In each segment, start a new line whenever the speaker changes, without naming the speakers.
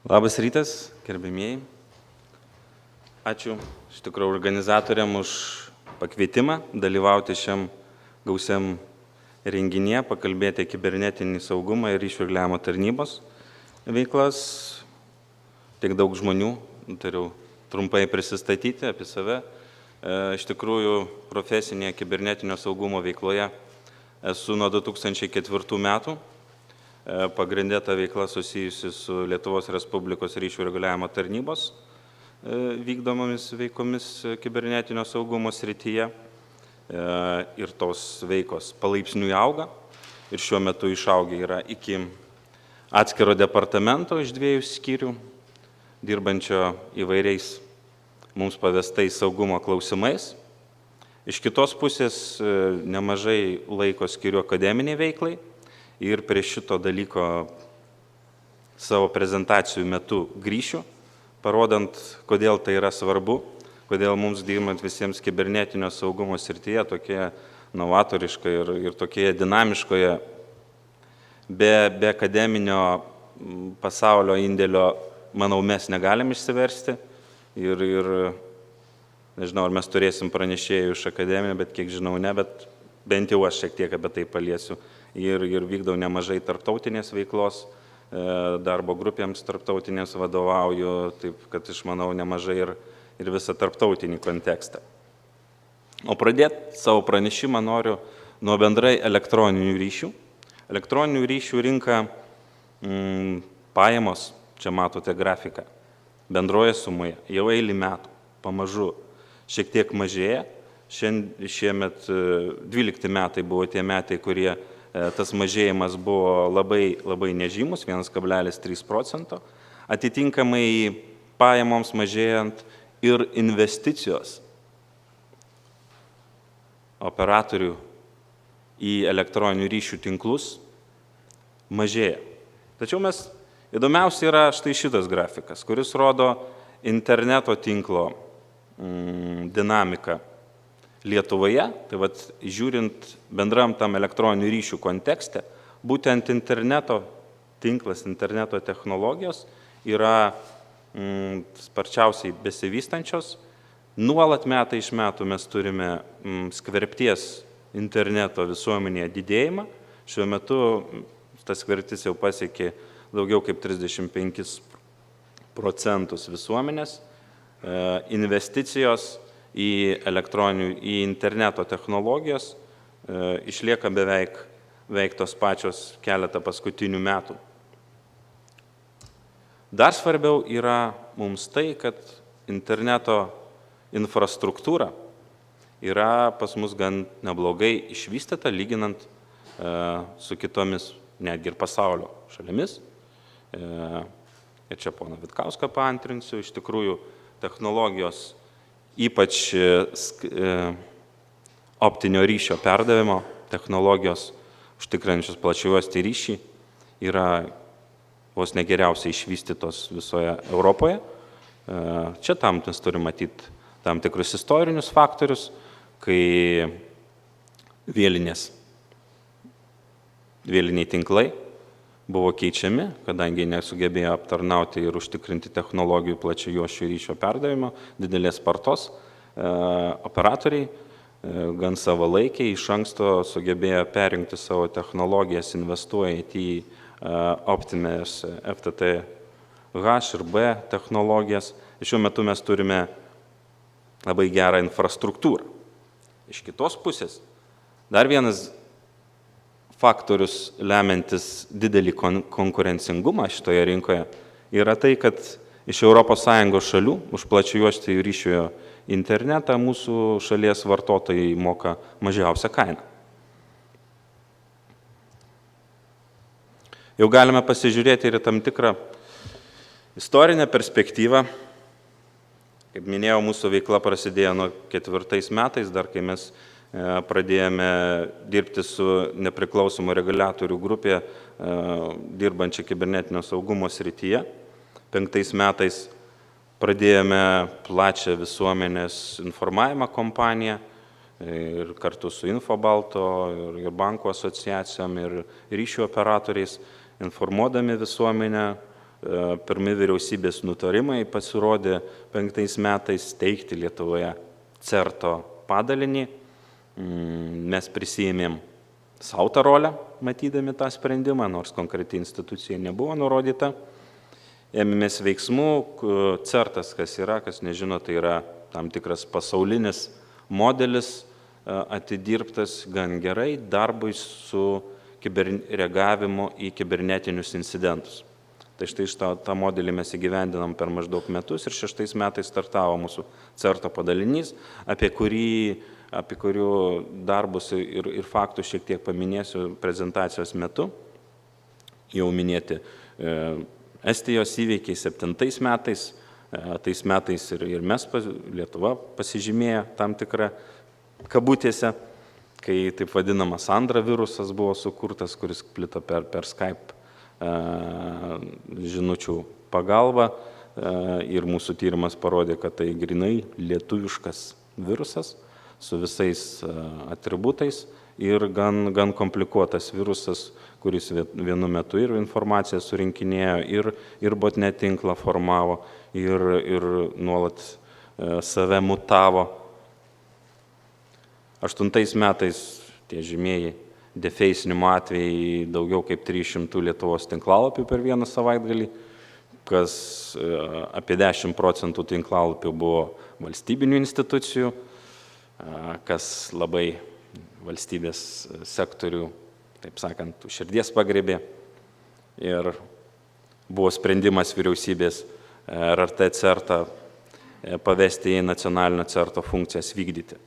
Labas rytas, gerbėmieji. Ačiū iš tikrųjų organizatoriam už pakvietimą dalyvauti šiam gausiam renginyje, pakalbėti kibernetinį saugumą ir ryšių reguliavimo tarnybos veiklas. Tiek daug žmonių, turiu trumpai prisistatyti apie save. Iš tikrųjų, profesinėje kibernetinio saugumo veikloje esu nuo 2004 metų. Pagrindė ta veikla susijusi su Lietuvos Respublikos ryšių reguliavimo tarnybos vykdomomis veikomis kibernetinio saugumo srityje. Ir tos veikos palaipsniui auga ir šiuo metu išaugę yra iki atskiro departamento iš 2 skyrių, dirbančio įvairiais mums pavestais saugumo klausimais. Iš kitos pusės nemažai laiko skiriu akademiniai veiklai. Ir prie šito dalyko savo prezentacijų metu grįšiu, parodant, kodėl tai yra svarbu, kodėl mums dirbant visiems kibernetinio saugumo srityje tokie novatoriškai ir tokie dinamiškoje, be akademinio pasaulio indėlio, manau, mes negalim išsiversti. Ir nežinau, ar mes turėsim pranešėjų iš akademinio, bet kiek žinau, ne, bet bent jau aš šiek tiek apie tai paliesiu. Ir vykdau nemažai tarptautinės veiklos, darbo grupėms tarptautinės vadovauju, taip kad išmanau nemažai ir visą tarptautinį kontekstą. O pradėti savo pranešimą noriu nuo bendrai elektroninių ryšių. Elektroninių ryšių rinka pajamos, čia matote grafiką, bendroje sumoje jau eilį metų pamažu šiek tiek mažėja. Šiemet 12 metai buvo tie metai, kurie tas mažėjimas buvo labai nežymus, 1,3%. Atitinkamai pajamoms mažėjant ir investicijos operatorių į elektroninių ryšių tinklus mažėja. Tačiau įdomiausia yra štai šitas grafikas, kuris rodo interneto tinklo dinamiką Lietuvoje. Tai žiūrint bendram tam elektroninių ryšių kontekste, būtent interneto tinklas, interneto technologijos yra sparčiausiai besivystančios. Nuolat metai iš metų mes turime skverbties interneto visuomenėje didėjimą. Šiuo metu tas skverbtis jau pasiekė daugiau kaip 35% visuomenės. Investicijos į interneto technologijos išlieka beveik tos pačios keletą paskutinių metų. Dar svarbiau yra mums tai, kad interneto infrastruktūra yra pas mus gan neblogai išvystyta, lyginant su kitomis, netgi ir pasaulio šalimis. Ir čia poną Vitkauską paantrinsiu, iš tikrųjų technologijos, ypač optinio ryšio perdavimo technologijos, užtikrinančios plačiajuostį ryšį, yra vos negeriausiai išvystytos visoje Europoje. Čia tam mes turime matyti tam tikrus istorinius faktorius, kai vėliniai tinklai buvo keičiami, kadangi nesugebėjo aptarnauti ir užtikrinti technologijų plačiajuosčio ryšio perdavimo, didelės spartos. Operatoriai gan savalaikiai iš anksto sugebėjo perinkti savo technologijas, investuojant į optinės FTTH ir B technologijas. Šiuo metu mes turime labai gerą infrastruktūrą. Iš kitos pusės, dar vienas faktorius lemiantis didelį konkurencingumą šitoje rinkoje yra tai, kad iš ES šalių už plačiajuostį ryšio internetą mūsų šalies vartotojai moka mažiausią kainą. Jau galime pasižiūrėti ir tam tikrą istorinę perspektyvą. Kaip minėjau, mūsų veikla prasidėjo nuo 4 metais, dar kai mes pradėjome dirbti su nepriklausomų reguliatorių grupė, dirbančia kibernetinio saugumo srityje. 5 metais pradėjome plačią visuomenės informavimo kampaniją ir kartu su Infobalto ir bankų asociacijom ir ryšių operatoriais, informuodami visuomenę pirmi vyriausybės nutarimai pasirodė 5 metais steigti Lietuvoje CERTO padalinį. Mes prisijėmėm savo tą rolę, matydami tą sprendimą, nors konkreti institucija nebuvo nurodyta. Ėmėmės veiksmų. CERTas, kas yra, kas nežino, tai yra tam tikras pasaulinis modelis, atidirbtas gan gerai darbui su reagavimu į kibernetinius incidentus. Tai štai tą modelį mes įgyvendinam per maždaug metus ir 6 metais startavo mūsų CERTO padalinys, apie kurių darbus ir faktus šiek tiek paminėsiu prezentacijos metu. Jau minėti Estijos įveikiai 7 metais, tais metais ir mes, Lietuva, pasižymėjo tam tikrą kabutėse, kai taip vadinamas Andra virusas buvo sukurtas, kuris plito per Skype žinučių pagalba ir mūsų tyrimas parodė, kad tai grinai lietuviškas virusas su visais atributais ir gan komplikuotas virusas, kuris vienu metu ir informaciją surinkinėjo, ir botnet tinklą formavo, ir nuolat save mutavo. 8 metais tie žymieji defeisinimo atvejai daugiau kaip 300 Lietuvos tinklalapių per vieną savaitgalį, kas apie 10% tinklalapių buvo valstybinių institucijų, kas labai valstybės sektorių, taip sakant, širdies pagriebė. Ir buvo sprendimas vyriausybės RRT CERTą pavesti į nacionalinio CERTO funkcijas vykdyti.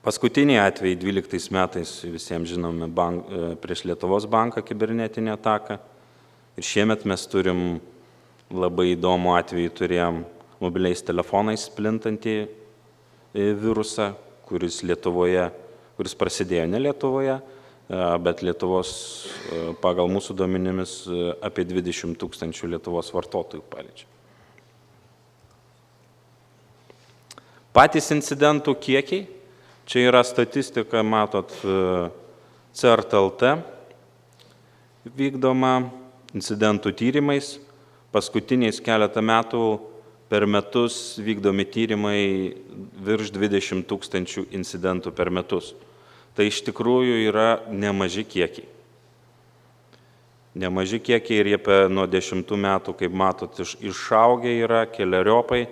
Paskutiniai atvejai 12 metais visiems žinome prieš Lietuvos banką kibernetinę ataką. Ir šiemet mes turim labai įdomų atvejį, turėjom mobiliais telefonais plintantį virusą, kuris prasidėjo ne Lietuvoje, bet Lietuvos, pagal mūsų duomenimis, apie 20 000 Lietuvos vartotojų paliečia. Patys incidentų kiekiai, čia yra statistika, matot, CERT.lt vykdoma incidentų tyrimais. Paskutiniais keletą metų per metus vykdomi tyrimai virš 20 000 incidentų per metus. Tai iš tikrųjų yra nemaži kiekiai. Nemaži kiekiai ir jie nuo 10 metų, kaip matot, išaugę yra keleriopai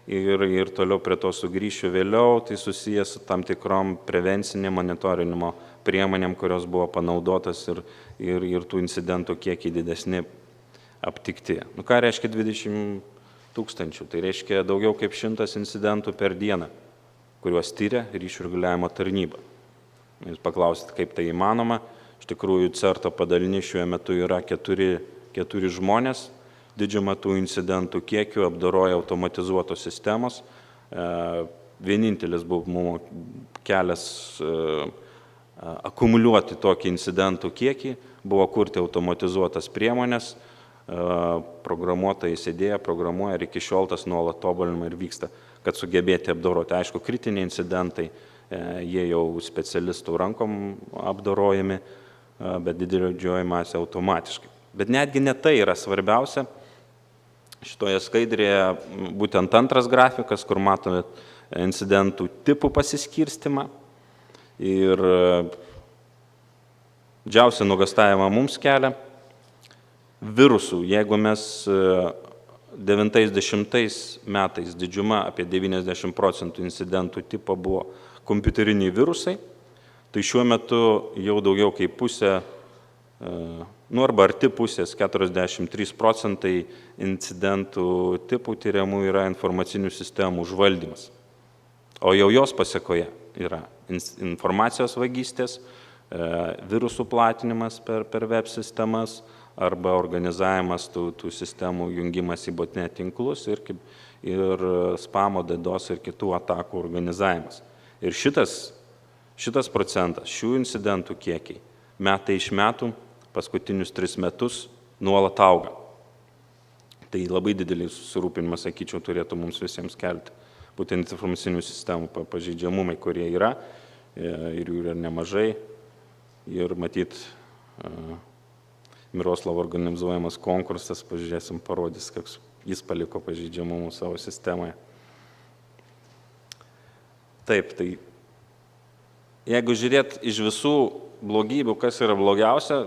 ir toliau prie to sugrįšiu vėliau. Tai susijęs su tam tikrom prevencinėm monitorinimo priemonėm, kurios buvo panaudotas ir tų incidentų kiekiai didesni aptikti. Ką reiškia 20 000? Tai reiškia daugiau kaip 100 incidentų per dieną, kuriuos tyria ryšių reguliavimo tarnyba. Jūs paklausit, kaip tai įmanoma. Iš tikrųjų, CERTO padalinį šiuo metu yra 4 žmonės. Didžiumą tų incidentų kiekių apdoroja automatizuotos sistemos. Vienintelis buvo kelias akumuliuoti tokį incidentų kiekį, buvo kurti automatizuotas priemonės. Programuotojai sėdėjo, programuoja ir iki šiol tas nuolat tobulinama ir vyksta, kad sugebėti apdoroti. Aišku, kritiniai incidentai, jie jau specialistų rankom apdorojami, bet didžioji masė automatiškai. Bet netgi ne tai yra svarbiausia. Šitoje skaidrėje būtent antras grafikas, kur matome incidentų tipų pasiskirstimą. Ir didžiausią nuogąstavimą mums kelia virusų. Jeigu mes 90 metais didžiuma, apie 90% incidentų tipo buvo kompiuteriniai virusai, tai šiuo metu jau daugiau kaip pusė, arba arti pusės, 43% incidentų tipų tyriamų yra informacinių sistemų užvaldymas. O jau jos pasekoje yra informacijos vagystės, virusų platinimas per web sistemas arba organizavimas tų sistemų jungimas į botnet tinklus ir spamo, DDoS ir kitų atakų organizavimas. Ir šitas procentas, šių incidentų kiekiai, metai iš metų, paskutinius 3 metus nuolat auga. Tai labai didelį susirūpinimą, sakyčiau, turėtų mums visiems kelti. Būtent informacinių sistemų pažeidžiamumai, kurie yra, ir jų yra nemažai. Ir matyt, Miroslavo organizuojamas konkursas, pažiūrėsim, parodys, koks jis paliko pažeidžiamumų savo sistemoje. Taip, tai jeigu žiūrėt iš visų blogybių, kas yra blogiausia,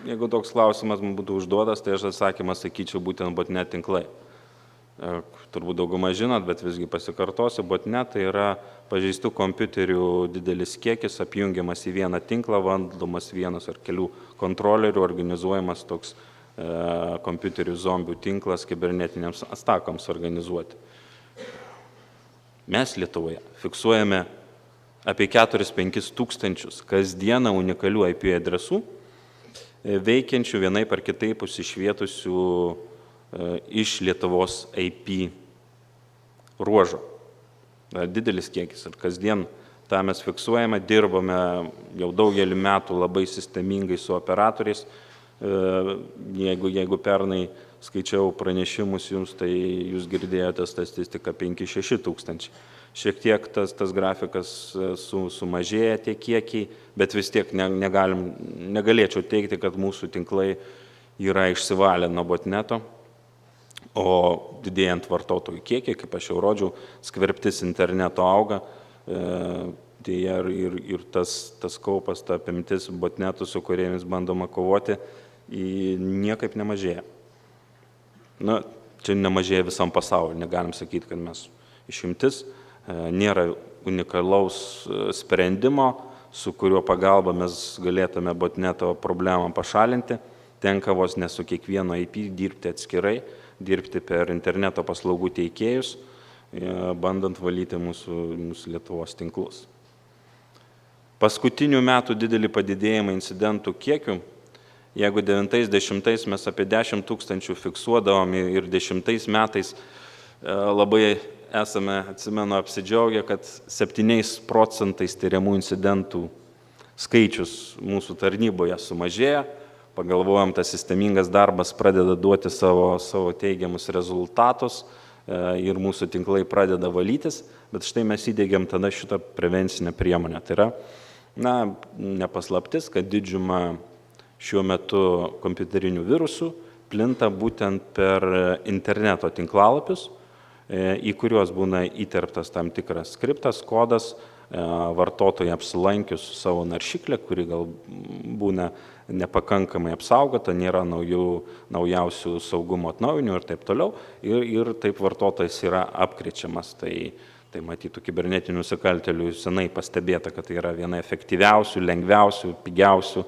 jeigu toks klausimas man būtų užduotas, tai aš atsakymą sakyčiau būtent botnet tinklai. Turbūt daugumą žinot, bet visgi pasikartosiu, botnet tai yra pažeistų kompiuterių didelis kiekis, apjungiamas į vieną tinklą, valdomas vienas ar kelių kontrolierių, organizuojamas toks kompiuterių zombių tinklas kibernetiniams atakoms organizuoti. Mes Lietuvoje fiksuojame apie 4-5 tūkstančius kasdieną unikalių IP adresų, veikiančių vienaip ar kitaip išvietusių iš Lietuvos IP ruožo. Didelis kiekis ir kasdien tą mes fiksuojame, dirbame jau daugelį metų labai sistemingai su operatoriais. Jeigu pernai skaičiau pranešimus jums, tai jūs girdėjote statistiką 5-6 tūkstančiai. Šiek tiek tas grafikas sumažėja tie kiekiai, bet vis tiek negalėčiau teigti, kad mūsų tinklai yra išsivalę nuo botneto, o didėjant vartotojų kiekiai, kaip aš jau rodžiau, skverbtis interneto auga, ir tas kaupas, ta apimtis botnetų, su kuriemis bandoma kovoti, niekaip nemažėja. Čia nemažėja visam pasauliu, negalim sakyti, kad mes išimtis. Nėra unikalaus sprendimo, su kuriuo pagalba mes galėtume botneto problemą pašalinti. Tenka vos ne su kiekvieno IP dirbti atskirai, dirbti per interneto paslaugų teikėjus, bandant valyti mūsų Lietuvos tinklus. Paskutinių metų didelį padidėjimą incidentų kiekių, jeigu 90 mes apie 10 tūkstančių fiksuodavom ir 10 metais labai esame, atsimenu, apsidžiaugę, kad 7% tyriamų incidentų skaičius mūsų tarnyboje sumažėja. Pagalvojom, tas sistemingas darbas pradeda duoti savo teigiamus rezultatus ir mūsų tinklai pradeda valytis, bet štai mes įdėgiam tada šitą prevencinę priemonę. Tai yra, nepaslaptis, kad didžiuma šiuo metu kompiuterinių virusų plinta būtent per interneto tinklalapius, į kuriuos būna įterptas tam tikras skriptas, kodas, vartotojai apsilankius savo naršyklę, kuri gal būna nepakankamai apsaugota, nėra naujausių saugumo atnaujinių ir taip toliau, ir taip vartotojas yra apkrečiamas. Tai matytų kibernetinių nusikaltėlių senai pastebėta, kad tai yra viena efektyviausių, lengviausių, pigiausių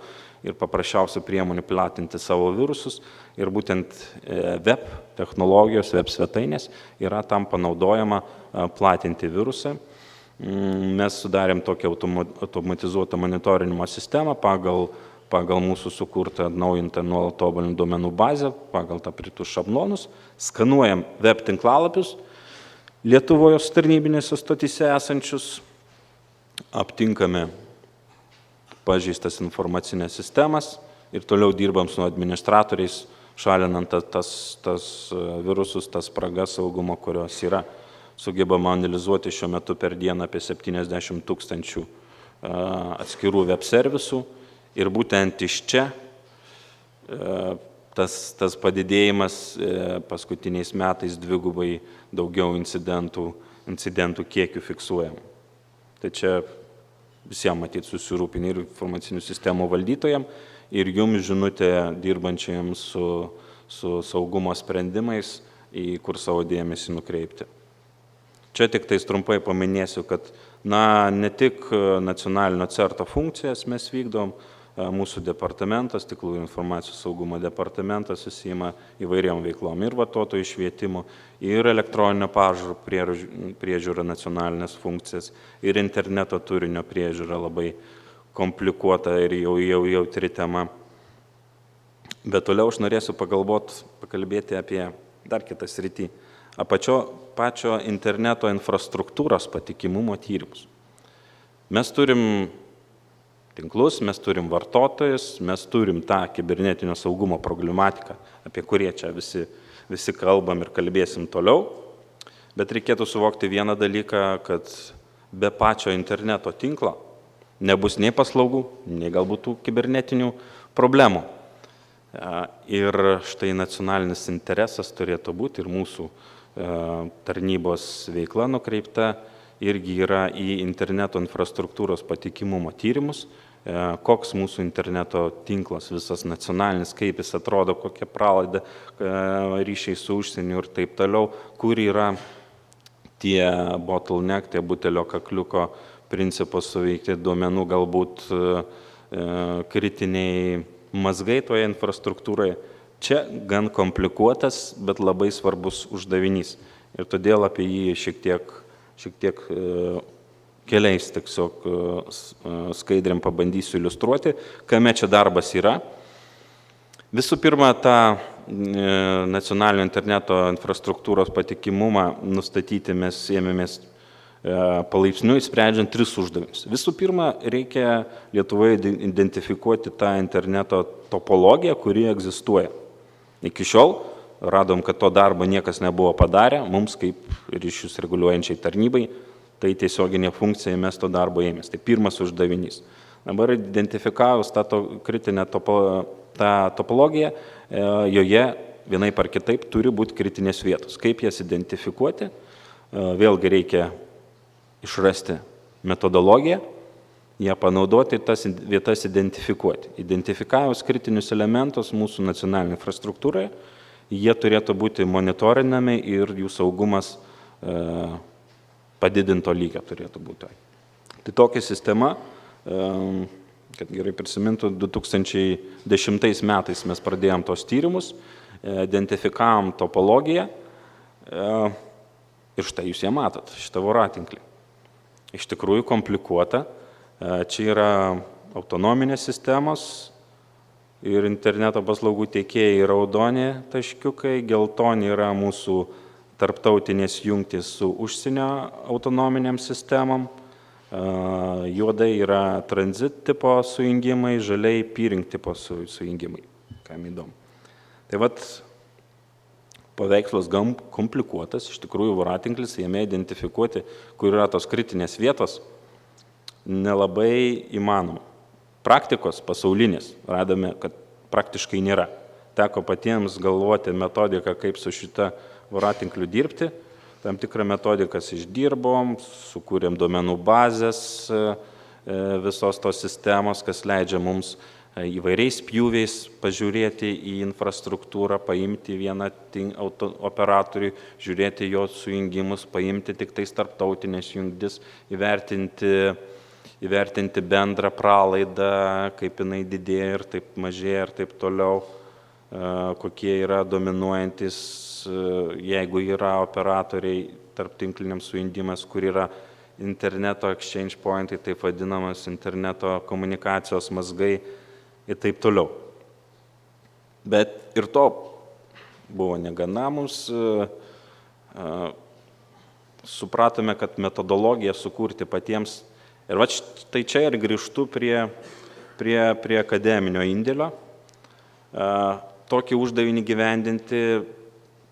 ir paprasčiausių priemonių platinti savo virusus. Ir būtent web technologijos, web svetainės yra tam panaudojama platinti virusą. Mes sudarėm tokią automatizuotą monitorinimo sistemą pagal mūsų sukurtą atnaujintą nuolat tobulintų duomenų bazę, pagal taprytus šablonus, skanuojam web tinklalapius Lietuvoje tarnybinėse stotyse esančius, aptinkame pažeistas informacinės sistemas ir toliau dirbam su administratoriais, šalinant tas virusus, tas spragas saugumo, kurios yra. Sugebama analizuoti šiuo metu per dieną apie 70 tūkstančių atskirų web servisų ir būtent iš čia tas padidėjimas paskutiniais metais dvigubai daugiau incidentų kiekių fiksuojama. Tai čia visiems matyti susirūpinę ir informacinių sistemų valdytojams, ir jums žinutė dirbančiams su saugumo sprendimais, į kur savo dėmesį nukreipti. Čia tik tais trumpai paminėsiu, kad ne tik nacionalinio CERT funkcijas mes vykdom, mūsų departamentas, tinklų informacijos saugumo departamentas susijima įvairiom veiklom ir vartotojų švietimu, ir elektroninio pažaro priežiūra nacionalinės funkcijas, ir interneto turinio priežiūra labai komplikuota ir jau jautri tema. Bet toliau aš norėsiu pakalbėti apie dar kitą sritį, pačio interneto infrastruktūros patikimumo tyrimus. Mes turim tinklus, mes turim vartotojus, mes turim tą kibernetinio saugumo problematiką, apie kurie čia visi kalbam ir kalbėsim toliau. Bet reikėtų suvokti vieną dalyką, kad be pačio interneto tinklo nebus nei paslaugų, nei galbūt tų kibernetinių problemų. Ir štai nacionalinis interesas turėtų būti ir mūsų tarnybos veikla nukreipta irgi yra į interneto infrastruktūros patikimumo tyrimus, koks mūsų interneto tinklas visas nacionalinis, kaip jis atrodo, kokia pralaida ryšiai su užsieniu ir taip toliau, kur yra tie bottleneck, tie butelio kakliuko principo suveikti duomenų galbūt kritiniai mazgai toje infrastruktūroje. Čia gan komplikuotas, bet labai svarbus uždavinys. Ir todėl apie jį šiek tiek keliais tiesiog skaidriam pabandysiu iliustruoti, kame čia darbas yra. Visų pirma, tą nacionalinio interneto infrastruktūros patikimumą nustatyti mes ėmėmės palaipsniui, sprendžiant 3 uždavinius. Visų pirma, reikia Lietuvoje identifikuoti tą interneto topologiją, kuri egzistuoja. Iki šiol radom, kad to darbo niekas nebuvo padarę, mums kaip ryšius reguliuojančiai tarnybai, tai tiesioginė funkcija, mes to darbo ėmės. Tai pirmas uždavinys. Dabar identifikavus tą kritinę tą topologiją, joje vienai par kitaip turi būti kritinės vietos. Kaip jas identifikuoti? Vėlgi reikia išrasti metodologiją, ją panaudoti ir tas vietas identifikuoti. Identifikavus kritinius elementus mūsų nacionalinėje infrastruktūroje, jie turėtų būti monitorinami ir jų saugumas padidinto lygio turėtų būti. Tai tokia sistema, kad gerai prisimintų, 2010 metais mes pradėjom tos tyrimus, identifikavom topologiją ir štai jūs ją matot, šitą voratinklį. Iš tikrųjų komplikuota. Čia yra autonominės sistemos ir interneto paslaugų teikėjai raudoni taškiukai, geltoni yra mūsų tarptautinės jungtys su užsienio autonominiam sistemam, juodai yra transit tipo sujungimai, žaliai peering tipo sujungimai, kam įdomu. Tai vat paveikslas gan komplikuotas, iš tikrųjų voratinklis, jame identifikuoti, kur yra tos kritinės vietos, nelabai įmanoma. Praktikos pasaulinės radome, kad praktiškai nėra. Teko patiems galvoti metodiką, kaip su šita voratinkliu dirbti. Tam tikrą metodikas išdirbom, sukūrėm duomenų bazės visos tos sistemos, kas leidžia mums įvairiais pjūviais pažiūrėti į infrastruktūrą, paimti vieną operatorių, žiūrėti jo sujungimus, paimti tik tais tarptautinės jungtis, įvertinti bendrą pralaidą, kaip jinai didėja ir taip mažėja ir taip toliau, kokie yra dominuojantis, jeigu yra operatoriai tarptinkliniam sujungimas, kur yra interneto exchange pointai, taip vadinamas interneto komunikacijos mazgai, ir taip toliau. Bet ir to buvo negana, mums supratome, kad metodologiją sukurti patiems. Ir va tai čia ir grįžtu prie akademinio indėlio. Tokį uždavinį gyvendinti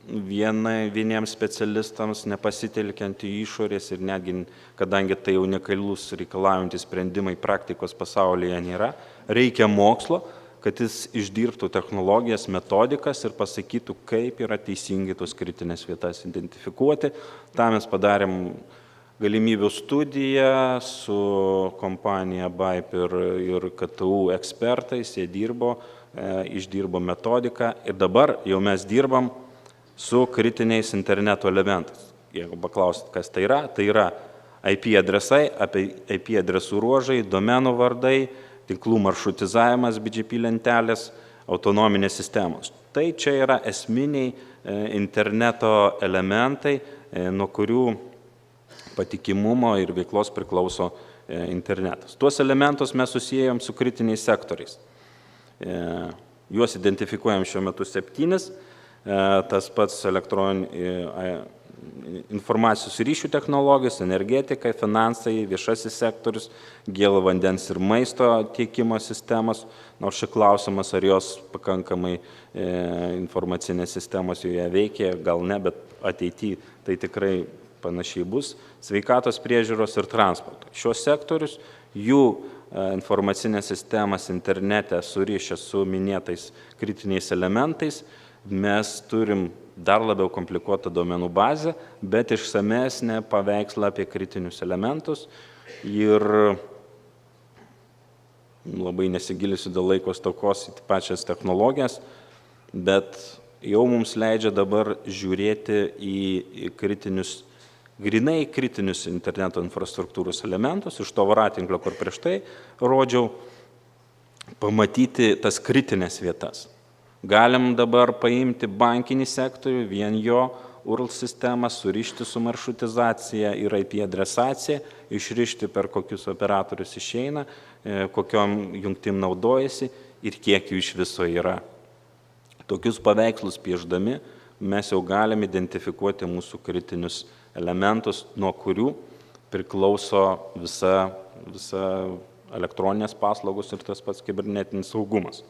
vieniems specialistams, nepasitelkiant į išorės ir netgi, kadangi tai unikalus reikalaujantys sprendimai praktikos pasaulyje nėra, reikia mokslo, kad jis išdirbtų technologijas, metodikas ir pasakytų, kaip yra teisingai tos kritinės vietas identifikuoti. Ta mes padarėm galimybių studiją su kompanija BAIP ir KTU ekspertais, jie dirbo, išdirbo metodiką ir dabar jau mes dirbam su kritiniais interneto elementais. Jeigu paklausit, kas tai yra IP adresai, IP adresų ruožai, domenų vardai, tinklų maršrutizavimas, BGP lentelės, autonominės sistemos. Tai čia yra esminiai interneto elementai, nuo kurių patikimumo ir veiklos priklauso internetas. Tuos elementus mes susijėjom su kritiniais sektoriais. Juos identifikuojam šiuo metu 7. Tas pats informacijos ryšių technologijos, energetika, finansai, viešasis sektorius, gėlo vandens ir maisto tiekimo sistemos. Nors šis klausimas, ar jos pakankamai informacinės sistemos joje veikia, gal ne, bet ateityje tai tikrai panašiai bus. Sveikatos priežiūros ir transporto. Šios sektorius, jų informacinės sistemas internete surišę su minėtais kritiniais elementais, mes turim dar labiau komplikuotą duomenų bazę, bet išsamesnę paveikslą apie kritinius elementus ir labai nesigilinsiu dėl laiko stokos į pačias technologijas, bet jau mums leidžia dabar žiūrėti į kritinius, grinai kritinius interneto infrastruktūros elementus, iš to voratinklio, kur prieš tai rodžiau, pamatyti tas kritinės vietas. Galim dabar paimti bankinį sektorių, vien jo URL sistemą, surišti su maršrutizacija ir IP adresacija, išrišti per kokius operatorius išeina, kokiom jungtim naudojasi ir kiek jų iš viso yra. Tokius paveikslus piešdami mes jau galim identifikuoti mūsų kritinius elementus, nuo kurių priklauso visa elektroninės paslaugos ir tas pats kibernetinis saugumas.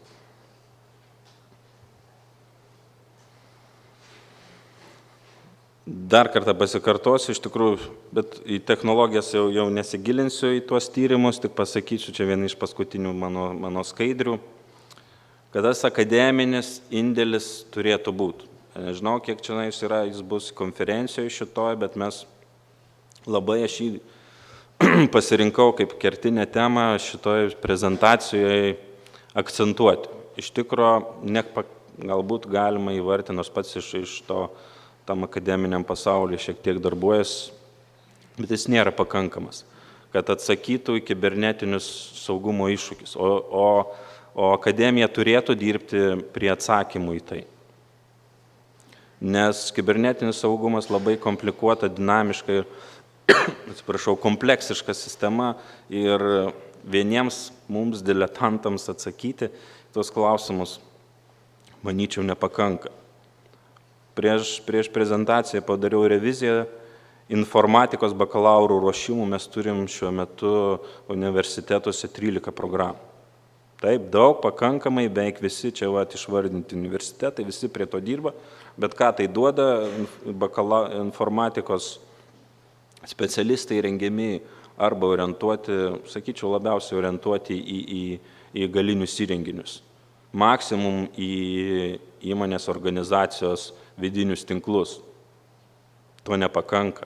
Dar kartą pasikartosiu, iš tikrųjų, bet į technologijas jau nesigilinsiu į tuos tyrimus, tik pasakysiu, čia viena iš paskutinių mano skaidrių, kad tas akademinis indėlis turėtų būti. Nežinau, kiek čia yra, jis bus konferencijoje šitoje, bet mes labai aš jį pasirinkau kaip kertinę temą šitoje prezentacijoje akcentuoti. Iš tikrųjų, galbūt galima įvardinti, nors pats iš to tam akademiniam pasaulyje šiek tiek darbuojas, bet jis nėra pakankamas, kad atsakytų į kibernetinius saugumo iššūkius, o akademija turėtų dirbti prie atsakymų į tai. Nes kibernetinis saugumas labai komplikuota, dinamiška ir, kompleksiška sistema ir vieniems mums diletantams atsakyti tuos klausimus, manyčiau, nepakanka. Prieš prezentaciją padariau reviziją informatikos bakalaurų ruošimų, mes turim šiuo metu universitetuose 13 programų. Taip, daug, pakankamai, beveik visi čia išvardinti universitetai, visi prie to dirba, bet ką tai duoda, informatikos specialistai rengiami arba orientuoti, sakyčiau, labiausiai orientuoti į galinius įrenginius. Maksimum į įmonės organizacijos vidinius tinklus. To nepakanka.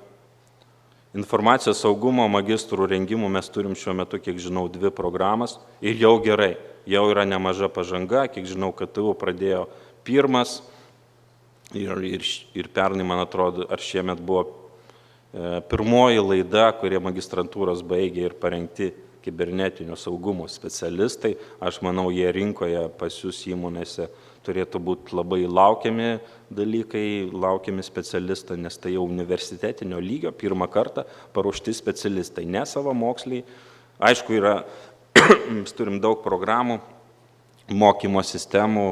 Informacijos saugumo magistrų rengimų mes turim šiuo metu, kiek žinau, 2 programas ir jau gerai, jau yra nemaža pažanga, kiek žinau, KTU pradėjo 1 ir pernai, man atrodo, ar šiemet buvo pirmoji laida, kurie magistrantūros baigė ir parengti kibernetinio saugumo specialistai. Aš manau, jie rinkoje pas jūs įmonėse turėtų būti labai laukiami dalykai, laukiami specialistai, nes tai jau universitetinio lygio pirmą kartą paruošti specialistai, ne savamoksliai. Aišku, mes turim daug programų, mokymo sistemų,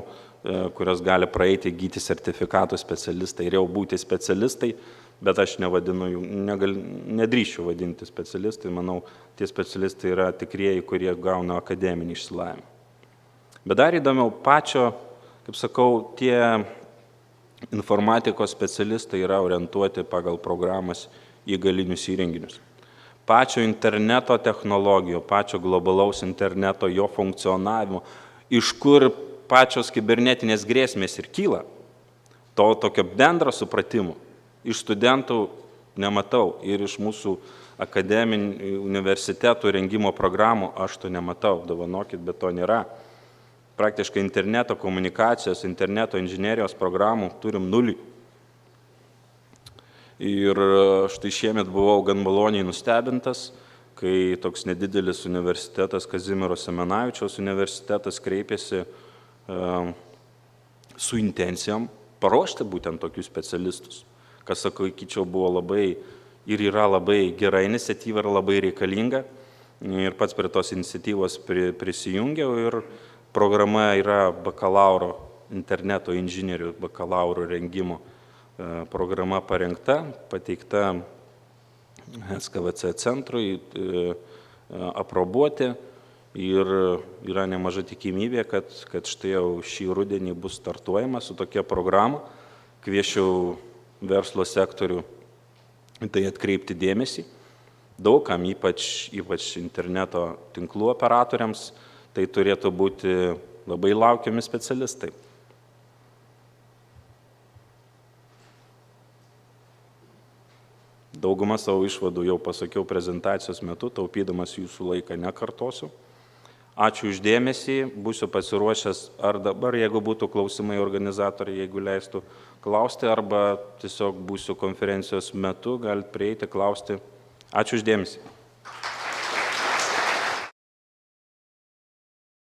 kurios gali praeiti, įgyti sertifikatų specialistai ir jau būti specialistai, bet aš nevadinu jų, nedrįšiu vadinti specialistai, manau, tie specialistai yra tikrieji, kurie gauna akademinį išsilavinimą. Bet dar įdomiau, pačio, kaip sakau, tie informatikos specialistai yra orientuoti pagal programas į galinius įrenginius. Pačio interneto technologijų, pačio globalaus interneto, jo funkcionavimo, iš kur pačios kibernetinės grėsmės ir kyla, to tokio bendro supratimo. Iš studentų nematau ir iš mūsų akademinių universitetų rengimo programų aš to nematau, dovanokit, bet to nėra. Praktiškai interneto komunikacijos, interneto inžinerijos programų turim 0. Ir štai šiemet buvau gan maloniai nustebintas, kai toks nedidelis universitetas, Kazimiero Simonavičiaus universitetas, kreipėsi su intencijom paruošti būtent tokius specialistus. Kas, sakyčiau, buvo labai ir yra labai gera iniciatyva ir labai reikalinga. Ir pats prie tos iniciatyvos prisijungiau ir programa yra bakalauro, interneto inžinierių bakalauro rengimo programa parengta, pateikta SKVC centrui aprobuoti ir yra nemaža tikimybė, kad štai jau šį rudenį bus startuojama su tokia programa. Kviečiau verslo sektorių tai atkreipti dėmesį daugam, ypač interneto tinklų operatoriams, tai turėtų būti labai laukiami specialistai. Daugumą savo išvadų jau pasakiau prezentacijos metu, taupydamas jūsų laiką nekartosiu. Ačiū uždėmesį, būsiu pasiruošęs ar dabar, jeigu būtų klausimai organizatoriai, jeigu leistų klausti, arba tiesiog būsiu konferencijos metu, galite prieiti, klausti. Ačiū uždėmesį.